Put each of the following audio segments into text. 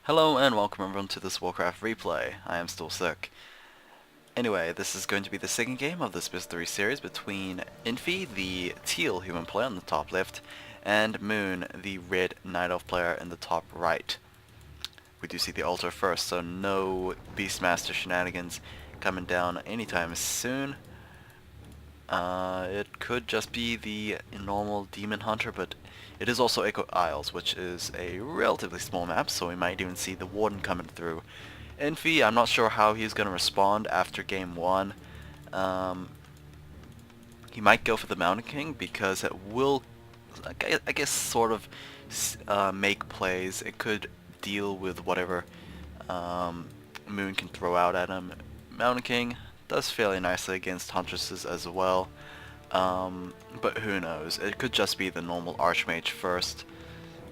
Hello and welcome everyone to this Warcraft replay. I am still sick. Anyway, this is going to be the second game of this WC3 series between Infi, the teal human player on the top left, and Moon, the red night elf player in the top right. We do see the altar first, so no Beastmaster shenanigans coming down anytime soon. It could just be the normal Demon Hunter, but it is also Echo Isles, which is a relatively small map, so we might even see the Warden coming through. Infi, I'm not sure how he's going to respond after game 1. He might go for the Mountain King because it will, I guess, sort of make plays. It could deal with whatever Moon can throw out at him. Mountain King does fairly nicely against Huntresses as well. But who knows, it could just be the normal Archmage first,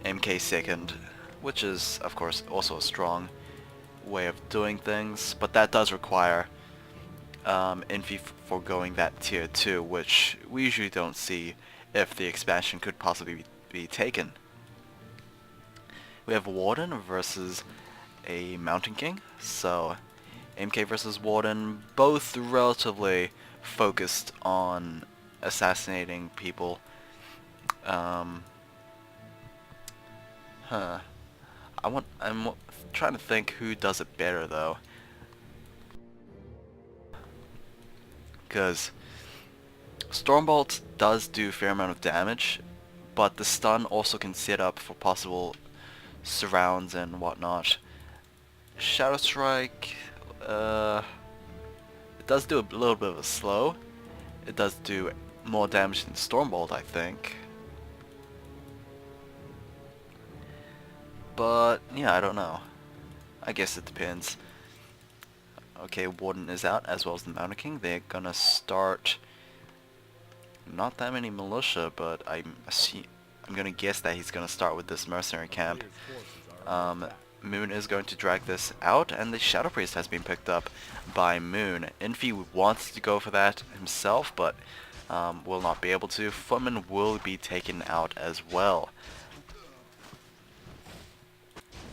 MK second, which is of course also a strong way of doing things, but that does require Infi foregoing that tier 2, which we usually don't see if the expansion could possibly be taken. We have Warden versus a Mountain King, so MK versus Warden, both relatively focused on assassinating people. I'm trying to think who does it better though, because Stormbolt does do a fair amount of damage, but the stun also can set up for possible surrounds and whatnot. Shadow Strike, it does do a little bit of a slow. It does do more damage than Stormbolt, I think. But yeah, I don't know. I guess it depends. Okay, Warden is out as well as the Mountain King. They're gonna start not that many militia, but I'm gonna guess that he's gonna start with this mercenary camp. Moon is going to drag this out, and the Shadow Priest has been picked up by Moon. Infi wants to go for that himself, but will not be able to. Footman will be taken out as well.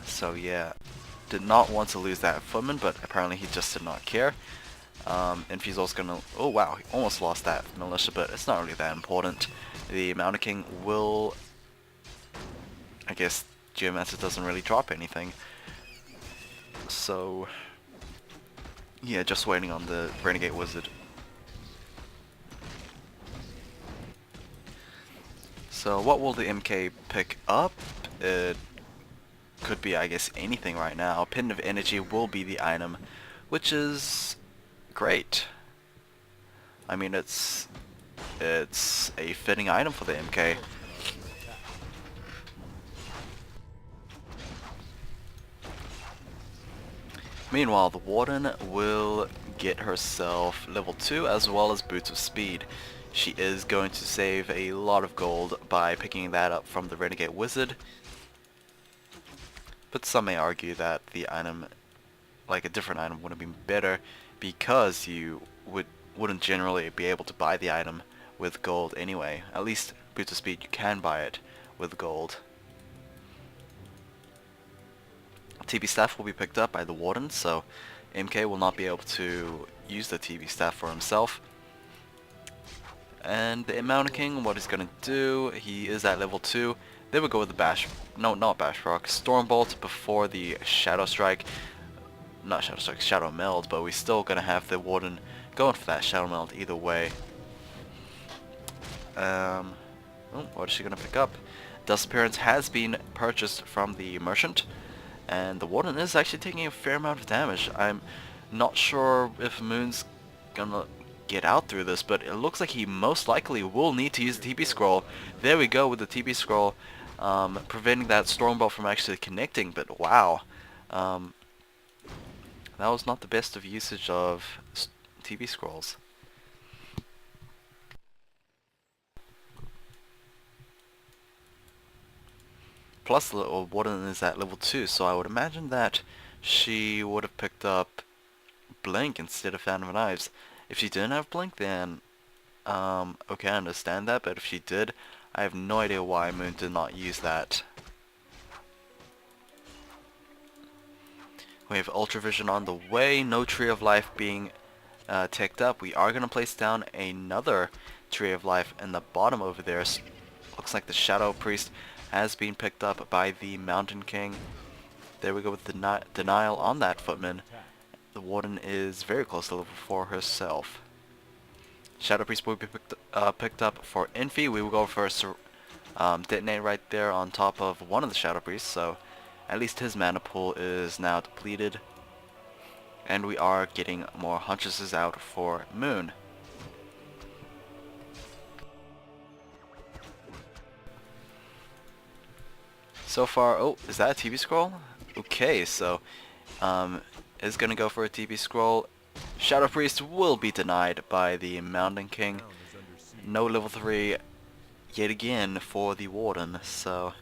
So yeah, did not want to lose that Footman, but apparently he just did not care. Infi's also gonna... oh wow, he almost lost that militia, but it's not really that important. The Mountain King will... I guess Geomancer doesn't really drop anything. So yeah, just waiting on the Renegade Wizard. So what will the MK pick up? It could be, I guess, anything right now. Pendant of Energy will be the item, which is great. I mean, it's a fitting item for the MK. Meanwhile, the Warden will get herself level 2 as well as Boots of Speed. She is going to save a lot of gold by picking that up from the Renegade Wizard. But some may argue that the item, like a different item, would have been better because you wouldn't generally be able to buy the item with gold anyway. At least Boots of Speed, you can buy it with gold. TB Staff will be picked up by the Warden, so MK will not be able to use the TB Staff for himself. And the Mountain King, what he's gonna do, he is at level 2. They would go with the not Bash Rock, Stormbolt before the Shadow Strike. Not Shadow Strike, Shadow Meld, but we're still gonna have the Warden going for that Shadow Meld either way. What is she gonna pick up? Dust Appearance has been purchased from the Merchant, and the Warden is actually taking a fair amount of damage. I'm not sure if Moon's gonna get out through this, but it looks like he most likely will need to use the TB Scroll. There we go with the TB Scroll, preventing that Stormbolt from actually connecting, but wow. That was not the best of usage of TB Scrolls. Plus the Warden is at level 2, so I would imagine that she would have picked up Blink instead of Phantom of Knives. If she didn't have Blink, then okay, I understand that, but if she did, I have no idea why Moon did not use that. We have Ultra Vision on the way, no Tree of Life being ticked up. We are going to place down another Tree of Life in the bottom over there. Looks like the Shadow Priest has been picked up by the Mountain King. There we go with the denial on that Footman. The Warden is very close to level 4 herself. Shadow Priest will be picked up for Infi. We will go for a detonate right there on top of one of the Shadow Priests, so at least his mana pool is now depleted. And we are getting more Huntresses out for Moon. So far, oh, is that a TB scroll? Okay, so is gonna go for a TB scroll. Shadow Priest will be denied by the Mountain King. No level 3 yet again for the Warden, so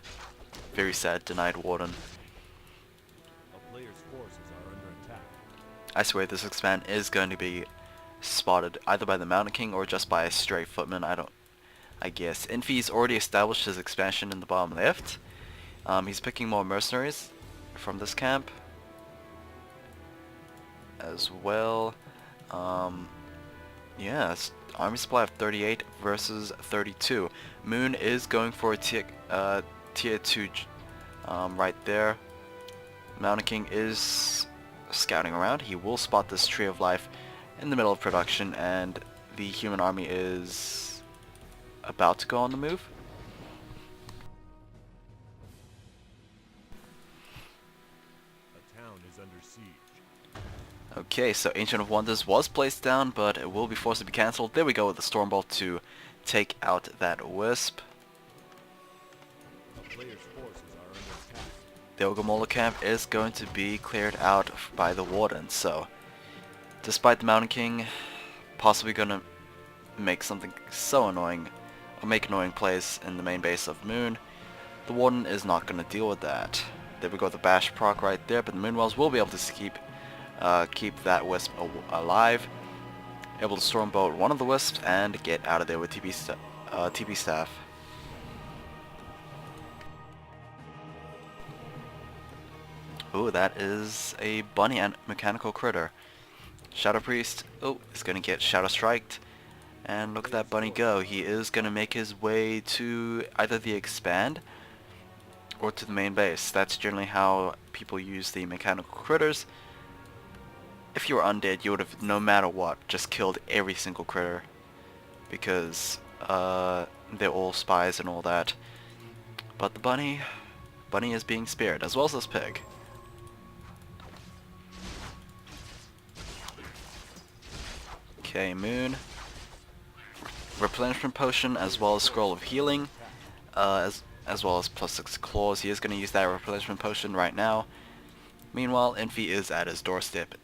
very sad, denied Warden. I swear this expand is going to be spotted either by the Mountain King or just by a stray Footman. I guess. Infi's already established his expansion in the bottom left. He's picking more mercenaries from this camp as well. Yeah, army supply of 38 versus 32. Moon is going for a tier 2 right there. Mountain King is scouting around. He will spot this Tree of Life in the middle of production, and the human army is about to go on the move. Okay, so Ancient of Wonders was placed down, but it will be forced to be cancelled. There we go with the Stormbolt to take out that Wisp. The Ogamola camp is going to be cleared out by the Warden, so despite the Mountain King possibly going to make something so annoying, or make annoying plays in the main base of Moon, the Warden is not going to deal with that. There we go, the Bash proc right there, but the Moonwells will be able to keep that Wisp alive. Able to Stormbolt one of the Wisps and get out of there with TB Staff. Ooh, that is a bunny and mechanical critter. Shadow Priest, oh, is going to get Shadow Striked. And look at that bunny go. He is going to make his way to either the expand or to the main base. That's generally how people use the mechanical critters. If you were undead, you would have, no matter what, just killed every single critter. Because they're all spies and all that. But the bunny is being spared, as well as this pig. Okay, Moon. Replenishment Potion, as well as Scroll of Healing, as well as +6 claws. He is going to use that Replenishment Potion right now. Meanwhile, Infi is at his doorstep.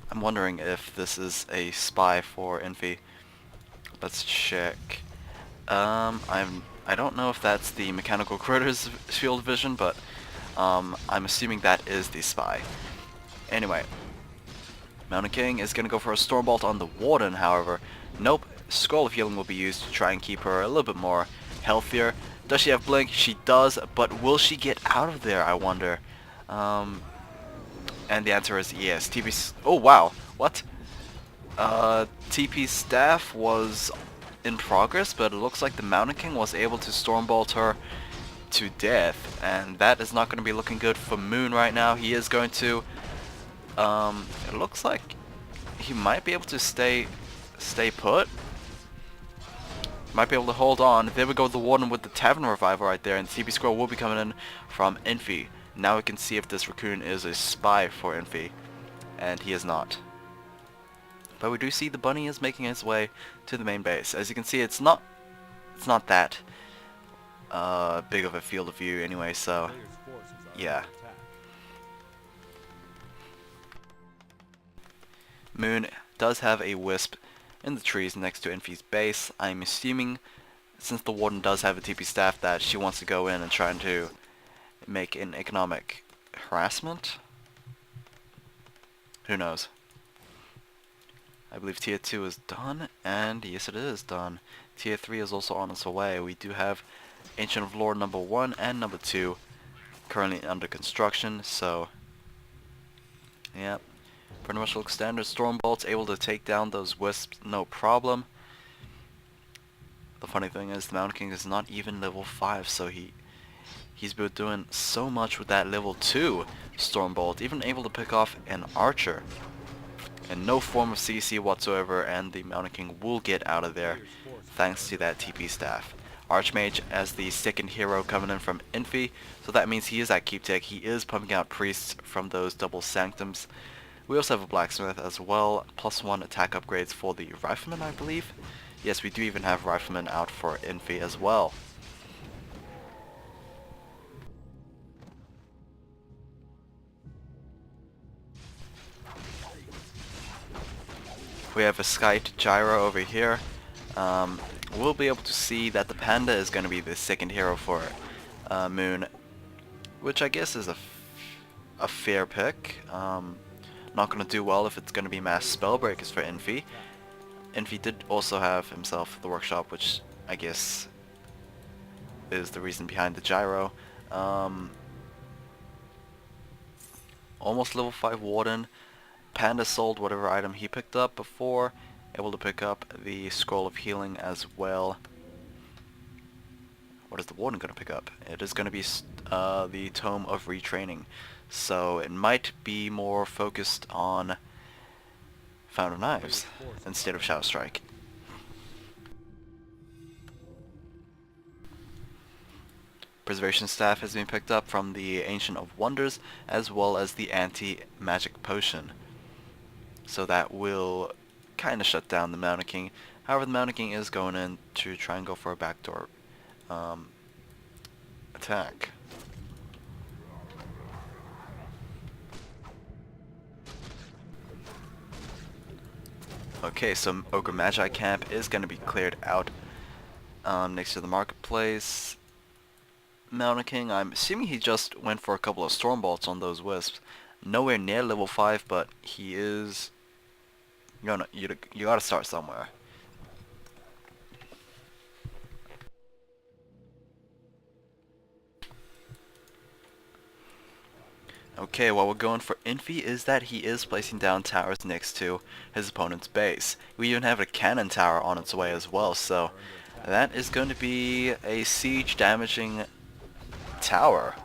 I'm wondering if this is a spy for Infi. Let's check. I don't know if that's the mechanical critter's field vision, but I'm assuming that is the spy. Anyway, Mountain King is going to go for a Stormbolt on the Warden, however. Nope, Scroll of Healing will be used to try and keep her a little bit more healthier. Does she have Blink? She does, but will she get out of there, I wonder? And the answer is yes. Oh wow, what? TP Staff was in progress, but it looks like the Mountain King was able to Stormbolt her to death, and that is not going to be looking good for Moon right now. He is going to, it looks like he might be able to stay put. Might be able to hold on. There we go, the Warden with the Tavern Revival right there, and the TP Scroll will be coming in from Infi. Now we can see if this Raccoon is a spy for Infi, and he is not. But we do see the bunny is making its way to the main base. As you can see, it's not that big of a field of view anyway, so yeah. Moon does have a Wisp in the trees next to Infi's base. I'm assuming, since the Warden does have a TP Staff, that she wants to go in and try to make an economic harassment. Who knows? I believe tier 2 is done, and yes, it is done. Tier 3 is also on its way. We do have Ancient of Lore number 1 and number 2 currently under construction, so yeah, pretty much looks standard. Stormbolt's able to take down those wisps no problem. The funny thing is the Mountain King is not even level 5, so he's been doing so much with that level 2 Stormbolt, even able to pick off an archer and no form of CC whatsoever, and the Mountain King will get out of there thanks to that TP staff. Archmage as the second hero coming in from Infi, so that means he is at keep tech. He is pumping out priests from those double sanctums. We also have a blacksmith as well, +1 attack upgrades for the rifleman, I believe. Yes, we do even have riflemen out for Infi as well. We have a Skite Gyro over here. We'll be able to see that the Panda is going to be the second hero for Moon, which I guess is a fair pick. Not going to do well if it's going to be mass Spellbreakers for Infi. Infi did also have himself the workshop, which I guess is the reason behind the Gyro. Almost level 5 Warden. Panda sold whatever item he picked up before, able to pick up the Scroll of Healing as well. What is the Warden going to pick up? It is going to be the Tome of Retraining, so it might be more focused on Fountain of Knives instead of Shadow Strike. Preservation Staff has been picked up from the Ancient of Wonders, as well as the Anti-Magic Potion. So that will kind of shut down the Mountain King. However, the Mountain King is going in to try and go for a backdoor attack. Okay, so Ogre Magi camp is going to be cleared out next to the marketplace. Mountain King, I'm assuming he just went for a couple of Stormbolts on those wisps. Nowhere near level 5, but he is... You gotta start somewhere. Okay, what we're going for Infi is that he is placing down towers next to his opponent's base. We even have a cannon tower on its way as well, so that is going to be a siege damaging tower.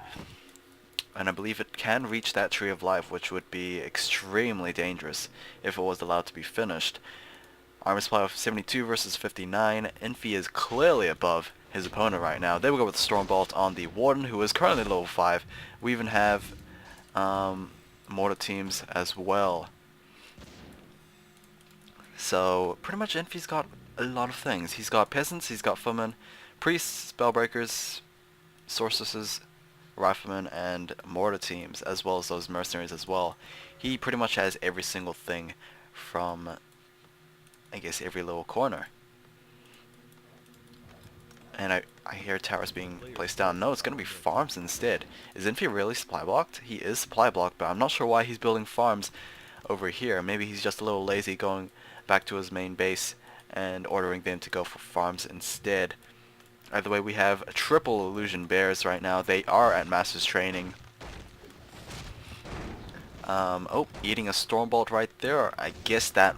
And I believe it can reach that Tree of Life, which would be extremely dangerous if it was allowed to be finished. Armor supply of 72 versus 59. Infi is clearly above his opponent right now. There we go with the Stormbolt on the Warden, who is currently level 5. We even have mortar teams as well. So pretty much Infi's got a lot of things. He's got peasants, he's got footmen, priests, spellbreakers, sorceresses, riflemen, and mortar teams, as well as those mercenaries as well. He pretty much has every single thing from, I guess, every little corner. And I hear towers being placed down. No, it's going to be farms instead. Is Infi really supply blocked? He is supply blocked, but I'm not sure why he's building farms over here. Maybe he's just a little lazy going back to his main base and ordering them to go for farms instead. Either way, we have a triple illusion bears right now. They are at Master's Training. Oh, eating a Stormbolt right there. I guess that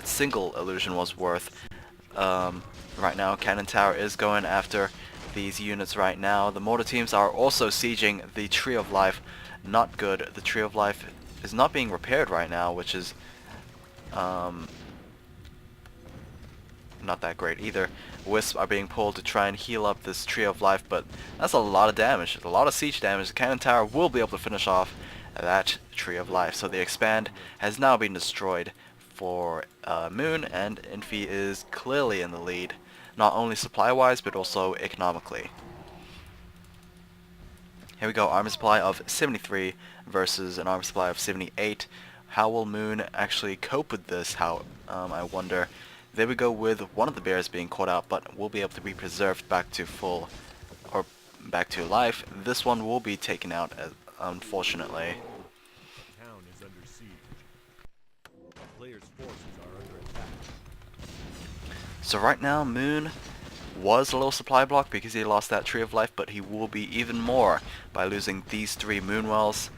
single illusion was worth. Right now, Cannon Tower is going after these units right now. The mortar teams are also sieging the Tree of Life. Not good. The Tree of Life is not being repaired right now, which is not that great either. Wisps are being pulled to try and heal up this Tree of Life, but that's a lot of damage, a lot of siege damage. The Cannon Tower will be able to finish off that Tree of Life. So the Expand has now been destroyed for Moon, and Infi is clearly in the lead, not only supply-wise, but also economically. Here we go, armor supply of 73 versus an armor supply of 78. How will Moon actually cope with this? I wonder. There we go with one of the bears being caught out, but will be able to be preserved back to full, or back to life. This one will be taken out, unfortunately. The town is under siege. The player's forces are under attack. So right now, Moon was a low supply block because he lost that Tree of Life, but he will be even more by losing these 3 Moonwells.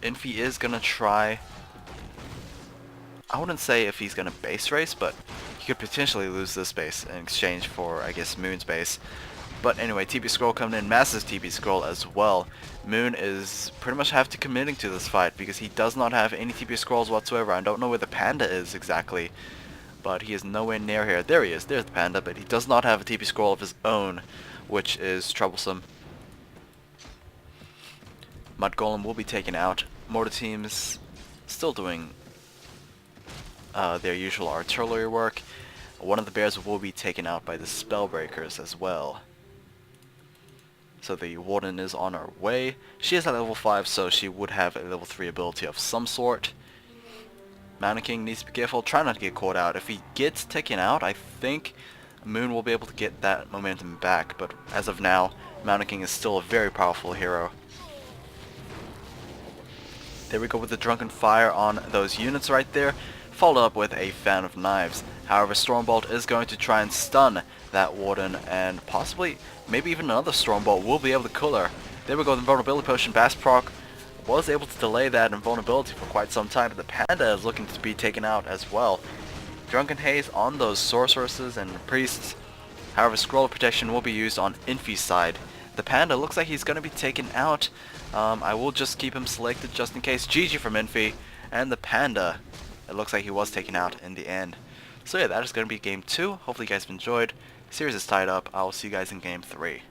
Infi is going to try, I wouldn't say if he's going to base race, but he could potentially lose this base in exchange for, I guess, Moon's base. But anyway, TP Scroll coming in, massive TP Scroll as well. Moon is pretty much have to committing to this fight because he does not have any TP Scrolls whatsoever. I don't know where the Panda is exactly, but he is nowhere near here. There he is, there's the Panda, but he does not have a TP Scroll of his own, which is troublesome. Mud Golem will be taken out. Mortar teams still doing their usual artillery work. One of the bears will be taken out by the Spellbreakers as well. So the Warden is on her way. She is at level 5, so she would have a level 3 ability of some sort. Mountain King needs to be careful, try not to get caught out. If he gets taken out, I think Moon will be able to get that momentum back, but as of now, Mountain King is still a very powerful hero. There we go with the Drunken Fire on those units right there, followed up with a Fan of Knives. However, Stormbolt is going to try and stun that Warden, and possibly, maybe even another Stormbolt will be able to kill her. There we go, the Invulnerability Potion. Bass Proc was able to delay that invulnerability for quite some time, but the Panda is looking to be taken out as well. Drunken Haze on those Sorceresses and Priests. However, Scroll of Protection will be used on Infi's side. The Panda looks like he's going to be taken out. I will just keep him selected just in case. GG from Infi. And the Panda, it looks like he was taken out in the end. So yeah, that is going to be game 2. Hopefully you guys have enjoyed. The series is tied up. I will see you guys in game 3.